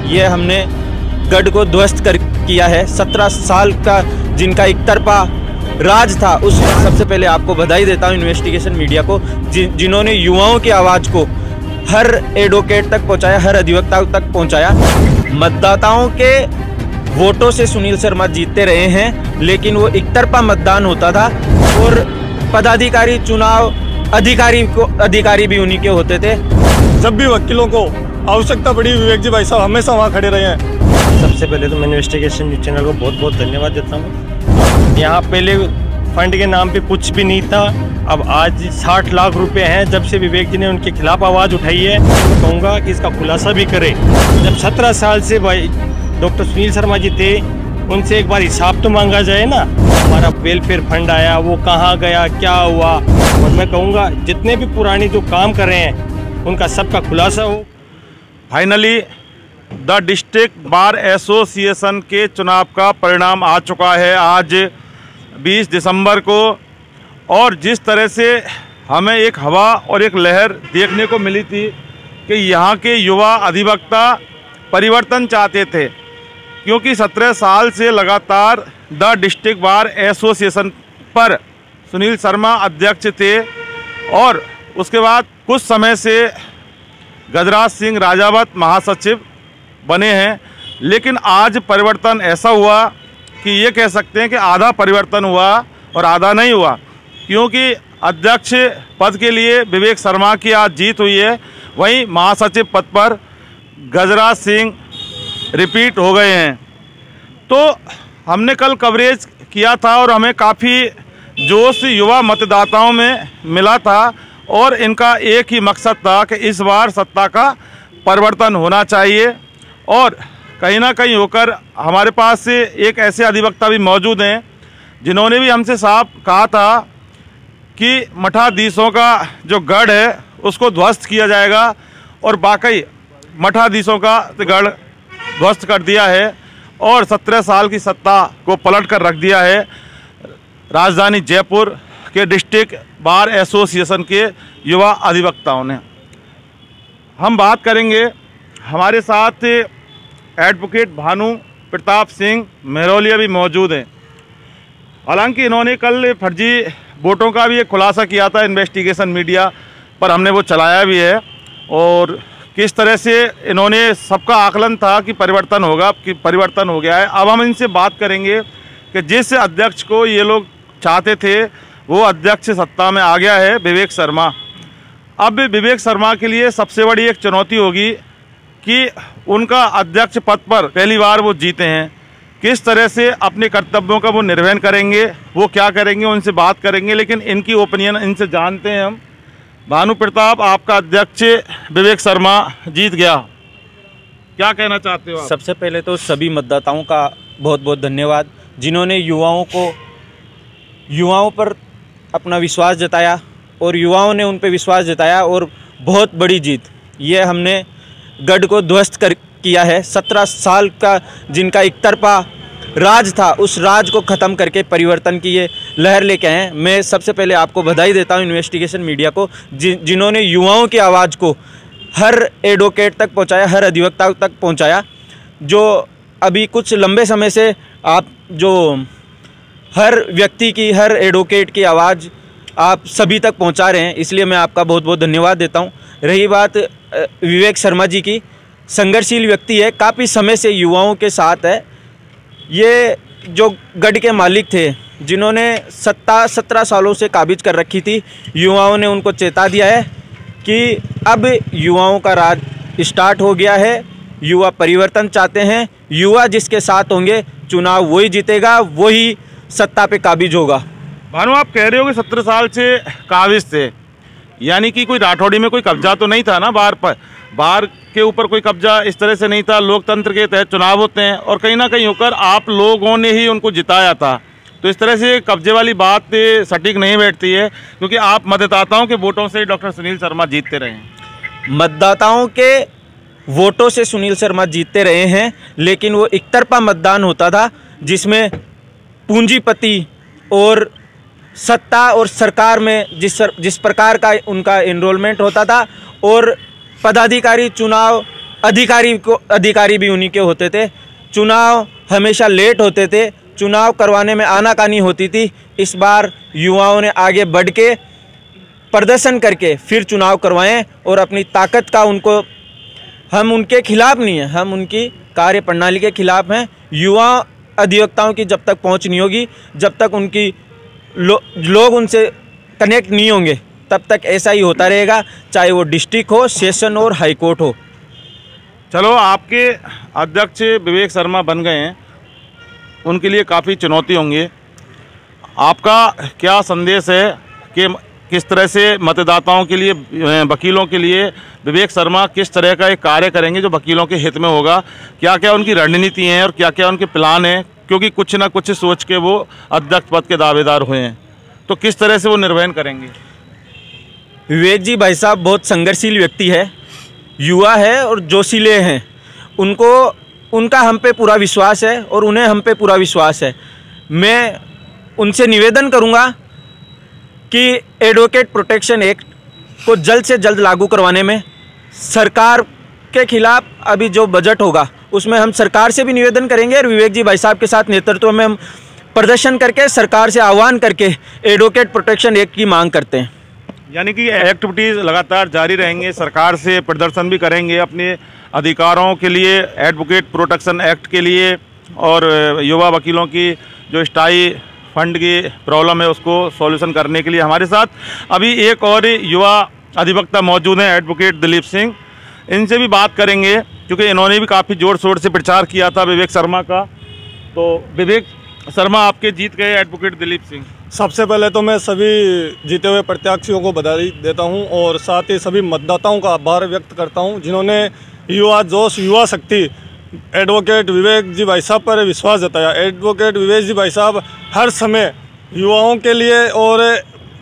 ये हमने गढ़ को ध्वस्त कर किया है। 17 साल का जिनका एक तरफा राज था, उस सबसे पहले आपको बधाई देता हूँ इन्वेस्टिगेशन मीडिया को, जिन्होंने युवाओं की आवाज़ को हर एडवोकेट तक पहुँचाया, हर अधिवक्ता तक पहुँचाया। मतदाताओं के वोटों से सुनील शर्मा जीतते रहे हैं, लेकिन वो एक तरफा मतदान होता था और पदाधिकारी चुनाव अधिकारी भी उन्हीं के होते थे। जब भी वकीलों को आवश्यकता पड़ी, विवेक जी भाई साहब हमेशा वहाँ खड़े रहे हैं। सबसे पहले तो मैं इन्वेस्टिगेशन न्यूज़ चैनल को बहुत बहुत धन्यवाद देता हूँ। यहाँ पहले फंड के नाम पे कुछ भी नहीं था, अब आज 60 लाख रुपए हैं। जब से विवेक जी ने उनके खिलाफ आवाज़ उठाई है, मैं कहूँगा कि इसका खुलासा भी करें। जब 17 साल से भाई डॉक्टर सुनील शर्मा जी थे, उनसे एक बार हिसाब तो मांगा जाए ना। हमारा वेलफेयर फंड आया, वो कहाँ गया, क्या हुआ। और मैं कहूँगा जितने भी पुरानी जो काम कर रहे हैं उनका सबका खुलासा हो। Finally the district bar association के चुनाव का परिणाम आ चुका है आज 20 दिसंबर को, और जिस तरह से हमें एक हवा और एक लहर देखने को मिली थी कि यहाँ के युवा अधिवक्ता परिवर्तन चाहते थे, क्योंकि 17 साल से लगातार द डिस्ट्रिक्ट बार एसोसिएशन पर सुनील शर्मा अध्यक्ष थे, और उसके बाद कुछ समय से गजराज सिंह राजावत महासचिव बने हैं। लेकिन आज परिवर्तन ऐसा हुआ कि ये कह सकते हैं कि आधा परिवर्तन हुआ और आधा नहीं हुआ, क्योंकि अध्यक्ष पद के लिए विवेक शर्मा की आज जीत हुई है, वहीं महासचिव पद पर गजराज सिंह रिपीट हो गए हैं। तो हमने कल कवरेज किया था और हमें काफ़ी जोश युवा मतदाताओं में मिला था, और इनका एक ही मकसद था कि इस बार सत्ता का परिवर्तन होना चाहिए। और कहीं ना कहीं होकर हमारे पास से एक ऐसे अधिवक्ता भी मौजूद हैं जिन्होंने भी हमसे साफ कहा था कि मठाधीशों का जो गढ़ है उसको ध्वस्त किया जाएगा, और वाकई मठाधीशों का गढ़ ध्वस्त कर दिया है और 17 साल की सत्ता को पलट कर रख दिया है राजधानी जयपुर के डिस्ट्रिक्ट बार एसोसिएशन के युवा अधिवक्ताओं ने। हम बात करेंगे, हमारे साथ एडवोकेट भानु प्रताप सिंह मेहरोलिया भी मौजूद हैं। हालांकि इन्होंने कल फर्जी वोटों का भी एक खुलासा किया था इन्वेस्टिगेशन मीडिया पर, हमने वो चलाया भी है, और किस तरह से इन्होंने सबका आकलन था कि परिवर्तन होगा, कि परिवर्तन हो गया है। अब हम इनसे बात करेंगे कि जिस अध्यक्ष को ये लोग चाहते थे वो अध्यक्ष सत्ता में आ गया है, विवेक शर्मा। अब विवेक शर्मा के लिए सबसे बड़ी एक चुनौती होगी कि उनका अध्यक्ष पद पर पहली बार वो जीते हैं, किस तरह से अपने कर्तव्यों का वो निर्वहन करेंगे, वो क्या करेंगे, उनसे बात करेंगे। लेकिन इनकी ओपिनियन इनसे जानते हैं हम। भानु प्रताप, आपका अध्यक्ष विवेक शर्मा जीत गया, क्या कहना चाहते हो आप? सबसे पहले तो सभी मतदाताओं का बहुत बहुत धन्यवाद, जिन्होंने युवाओं पर अपना विश्वास जताया और युवाओं ने उन पर विश्वास जताया, और बहुत बड़ी जीत। ये हमने गढ़ को ध्वस्त कर किया है। 17 साल का जिनका एक तरफा राज था, उस राज को ख़त्म करके परिवर्तन की ये लहर लेके आए हैं। मैं सबसे पहले आपको बधाई देता हूँ इन्वेस्टिगेशन मीडिया को, जिन्होंने युवाओं की आवाज़ को हर एडवोकेट तक पहुँचाया, हर अधिवक्ता तक पहुँचाया। जो अभी कुछ लंबे समय से आप जो हर व्यक्ति की, हर एडवोकेट की आवाज़ आप सभी तक पहुंचा रहे हैं, इसलिए मैं आपका बहुत बहुत धन्यवाद देता हूं। रही बात विवेक शर्मा जी की, संघर्षशील व्यक्ति है, काफ़ी समय से युवाओं के साथ है। ये जो गढ़ के मालिक थे, जिन्होंने 17 सालों से काबिज कर रखी थी, युवाओं ने उनको चेता दिया है कि अब युवाओं का राज स्टार्ट हो गया है। युवा परिवर्तन चाहते हैं, युवा जिसके साथ होंगे चुनाव वही जीतेगा, वही सत्ता पे काबिज होगा। भानु, आप कह रहे हो कि 17 साल से काबिज थे, यानी कि कोई राठौड़ी में कोई कब्जा तो नहीं था ना, बार पर बार के ऊपर कोई कब्जा इस तरह से नहीं था। लोकतंत्र के तहत चुनाव होते हैं और कहीं ना कहीं होकर आप लोगों ने ही उनको जिताया था, तो इस तरह से कब्जे वाली बात सटीक नहीं बैठती है, क्योंकि आप मतदाताओं के वोटों से डॉक्टर सुनील शर्मा जीतते रहे हैं। मतदाताओं के वोटों से सुनील शर्मा जीतते रहे हैं, लेकिन वो एक तरफा मतदान होता था, जिसमें पूंजीपति और सत्ता और सरकार में जिस प्रकार का उनका एनरोलमेंट होता था, और पदाधिकारी चुनाव अधिकारी भी उन्हीं के होते थे। चुनाव हमेशा लेट होते थे, चुनाव करवाने में आनाकानी होती थी। इस बार युवाओं ने आगे बढ़ के प्रदर्शन करके फिर चुनाव करवाएं और अपनी ताकत का हम उनके खिलाफ नहीं हैं, हम उनकी कार्य प्रणाली के खिलाफ हैं। युवा अधिवक्ताओं की जब तक पहुंच नहीं होगी, जब तक उनकी लोग उनसे कनेक्ट नहीं होंगे, तब तक ऐसा ही होता रहेगा, चाहे वो डिस्ट्रिक्ट हो, सेशन और हाई कोर्ट हो। चलो, आपके अध्यक्ष विवेक शर्मा बन गए हैं, उनके लिए काफ़ी चुनौती होंगी। आपका क्या संदेश है कि किस तरह से मतदाताओं के लिए, वकीलों के लिए विवेक शर्मा किस तरह का एक कार्य करेंगे जो वकीलों के हित में होगा? क्या क्या उनकी रणनीति हैं और क्या क्या उनके प्लान हैं? क्योंकि कुछ ना कुछ सोच के वो अध्यक्ष पद के दावेदार हुए हैं, तो किस तरह से वो निर्वहन करेंगे? विवेक जी भाई साहब बहुत संघर्षशील व्यक्ति है, युवा है और जोशीले हैं। उनका हम पे पूरा विश्वास है और उन्हें हम पे पूरा विश्वास है। मैं उनसे निवेदन करूंगा कि एडवोकेट प्रोटेक्शन एक्ट को जल्द से जल्द लागू करवाने में सरकार के खिलाफ अभी जो बजट होगा उसमें हम सरकार से भी निवेदन करेंगे और विवेक जी भाई साहब के साथ नेतृत्व में हम प्रदर्शन करके सरकार से आह्वान करके एडवोकेट प्रोटेक्शन एक्ट की मांग करते हैं। यानी कि एक्टिविटीज़ लगातार जारी रहेंगे, सरकार से प्रदर्शन भी करेंगे अपने अधिकारों के लिए, एडवोकेट प्रोटेक्शन एक्ट के लिए, और युवा वकीलों की जो स्थायी फंड की प्रॉब्लम है उसको सॉल्यूशन करने के लिए। हमारे साथ अभी एक और युवा अधिवक्ता मौजूद हैं, एडवोकेट दिलीप सिंह। इनसे भी बात करेंगे क्योंकि इन्होंने भी काफ़ी ज़ोर शोर से प्रचार किया था विवेक शर्मा का। तो विवेक शर्मा आपके जीत गए एडवोकेट दिलीप सिंह। सबसे पहले तो मैं सभी जीते हुए प्रत्याशियों को बधाई देता हूं और साथ ही सभी मतदाताओं का आभार व्यक्त करता हूं जिन्होंने युवा जोश, युवा शक्ति एडवोकेट विवेक जी भाई साहब पर विश्वास जताया। एडवोकेट विवेक जी भाई साहब हर समय युवाओं के लिए और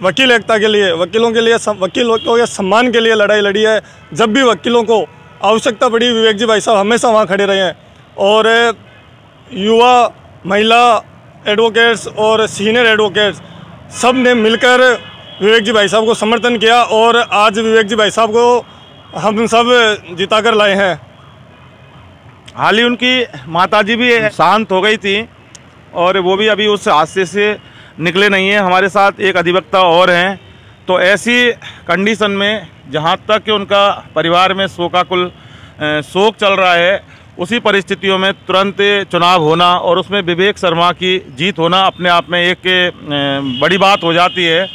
वकील एकता के लिए, वकीलों के लिए, वकीलों के सम्मान के लिए लड़ाई लड़ी है। जब भी वकीलों को आवश्यकता पड़ी विवेक जी भाई साहब हमेशा वहाँ खड़े रहे हैं। और युवा, महिला एडवोकेट्स और सीनियर एडवोकेट्स सब ने मिलकर विवेक जी भाई साहब को समर्थन किया और आज विवेक जी भाई साहब को हम सब जिता कर लाए हैं। हाल ही उनकी माताजी भी शांत हो गई थी और वो भी अभी उस हादसे से निकले नहीं हैं। हमारे साथ एक अधिवक्ता और हैं। तो ऐसी कंडीशन में जहाँ तक कि उनका परिवार में शोकाकुल शोक चल रहा है, उसी परिस्थितियों में तुरंत चुनाव होना और उसमें विवेक शर्मा की जीत होना अपने आप में एक बड़ी बात हो जाती है।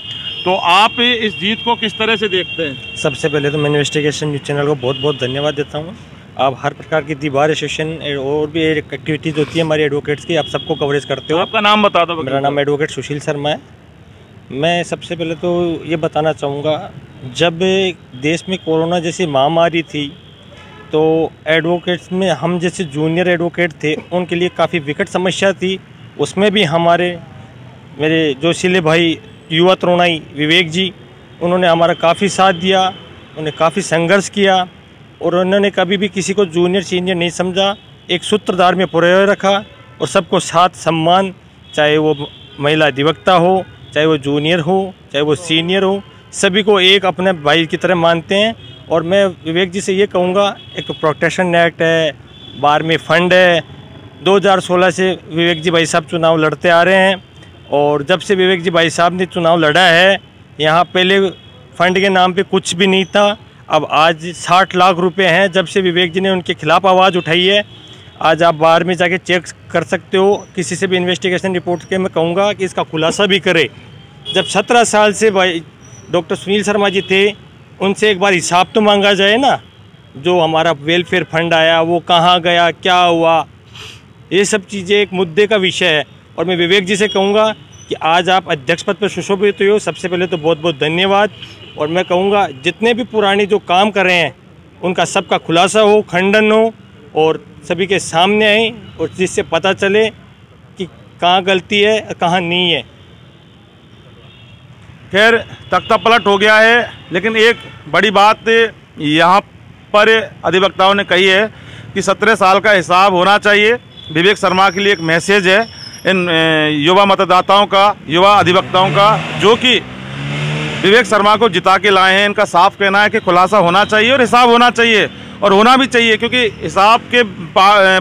तो आप इस जीत को किस तरह से देखते हैं? सबसे पहले तो मैं इन्वेस्टिगेशन न्यूज़ चैनल को बहुत बहुत धन्यवाद देता हूँ। आप हर प्रकार की दीवार एसोसिएशन और भी एक्टिविटीज़ होती है हमारी एडवोकेट्स की, आप सबको कवरेज करते हो। आपका नाम बता दो। मेरा नाम एडवोकेट सुशील शर्मा है। मैं सबसे पहले तो ये बताना चाहूँगा, जब देश में कोरोना जैसी महामारी थी तो एडवोकेट्स में हम जैसे जूनियर एडवोकेट थे उनके लिए काफ़ी विकट समस्या थी। उसमें भी मेरे जोशीले भाई युवा तरुणाई विवेक जी, उन्होंने हमारा काफ़ी साथ दिया, उन्होंने काफ़ी संघर्ष किया और उन्होंने कभी भी किसी को जूनियर सीनियर नहीं समझा, एक सूत्रधार में पुरोया रखा और सबको साथ सम्मान, चाहे वो महिला अधिवक्ता हो, चाहे वो जूनियर हो, चाहे वो सीनियर हो, सभी को एक अपने भाई की तरह मानते हैं। और मैं विवेक जी से ये कहूँगा, एक प्रोटेक्शन एक्ट है, बार में फंड है, 2016 से विवेक जी भाई साहब चुनाव लड़ते आ रहे हैं और जब से विवेक जी भाई साहब ने चुनाव लड़ा है, यहाँ पहले फंड के नाम पे कुछ भी नहीं था, अब आज 60 लाख रुपए हैं। जब से विवेक जी ने उनके खिलाफ आवाज़ उठाई है, आज आप बाहर में जाके चेक कर सकते हो, किसी से भी इन्वेस्टिगेशन रिपोर्ट के मैं कहूँगा कि इसका खुलासा भी करे। जब 17 साल से भाई डॉक्टर सुनील शर्मा जी थे, उनसे एक बार हिसाब तो मांगा जाए ना, जो हमारा वेलफेयर फंड आया वो कहाँ गया, क्या हुआ, ये सब चीज़ें एक मुद्दे का विषय है। और मैं विवेक जी से कहूँगा कि आज आप अध्यक्ष पद पर सुशोभित हो, सबसे पहले तो बहुत बहुत धन्यवाद। और मैं कहूँगा जितने भी पुराने जो काम कर रहे हैं उनका सबका खुलासा हो, खंडन हो और सभी के सामने आए और जिससे पता चले कि कहाँ गलती है और कहाँ नहीं है। खैर, तख्ता पलट हो गया है, लेकिन एक बड़ी बात यहाँ पर अधिवक्ताओं ने कही है कि 17 साल का हिसाब होना चाहिए। विवेक शर्मा के लिए एक मैसेज है इन युवा मतदाताओं का, युवा अधिवक्ताओं का, जो कि विवेक शर्मा को जिता के लाए हैं। इनका साफ कहना है कि खुलासा होना चाहिए और हिसाब होना चाहिए और होना भी चाहिए, क्योंकि हिसाब के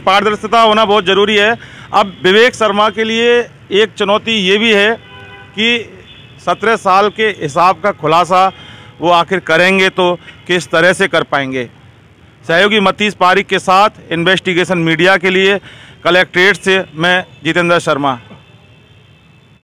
पारदर्शिता होना बहुत ज़रूरी है। अब विवेक शर्मा के लिए एक चुनौती ये भी है कि 17 साल के हिसाब का खुलासा वो आखिर करेंगे तो किस तरह से कर पाएंगे। सहयोगी मतीश पारिक के साथ इन्वेस्टिगेशन मीडिया के लिए कलेक्ट्रेट से मैं जितेंद्र शर्मा।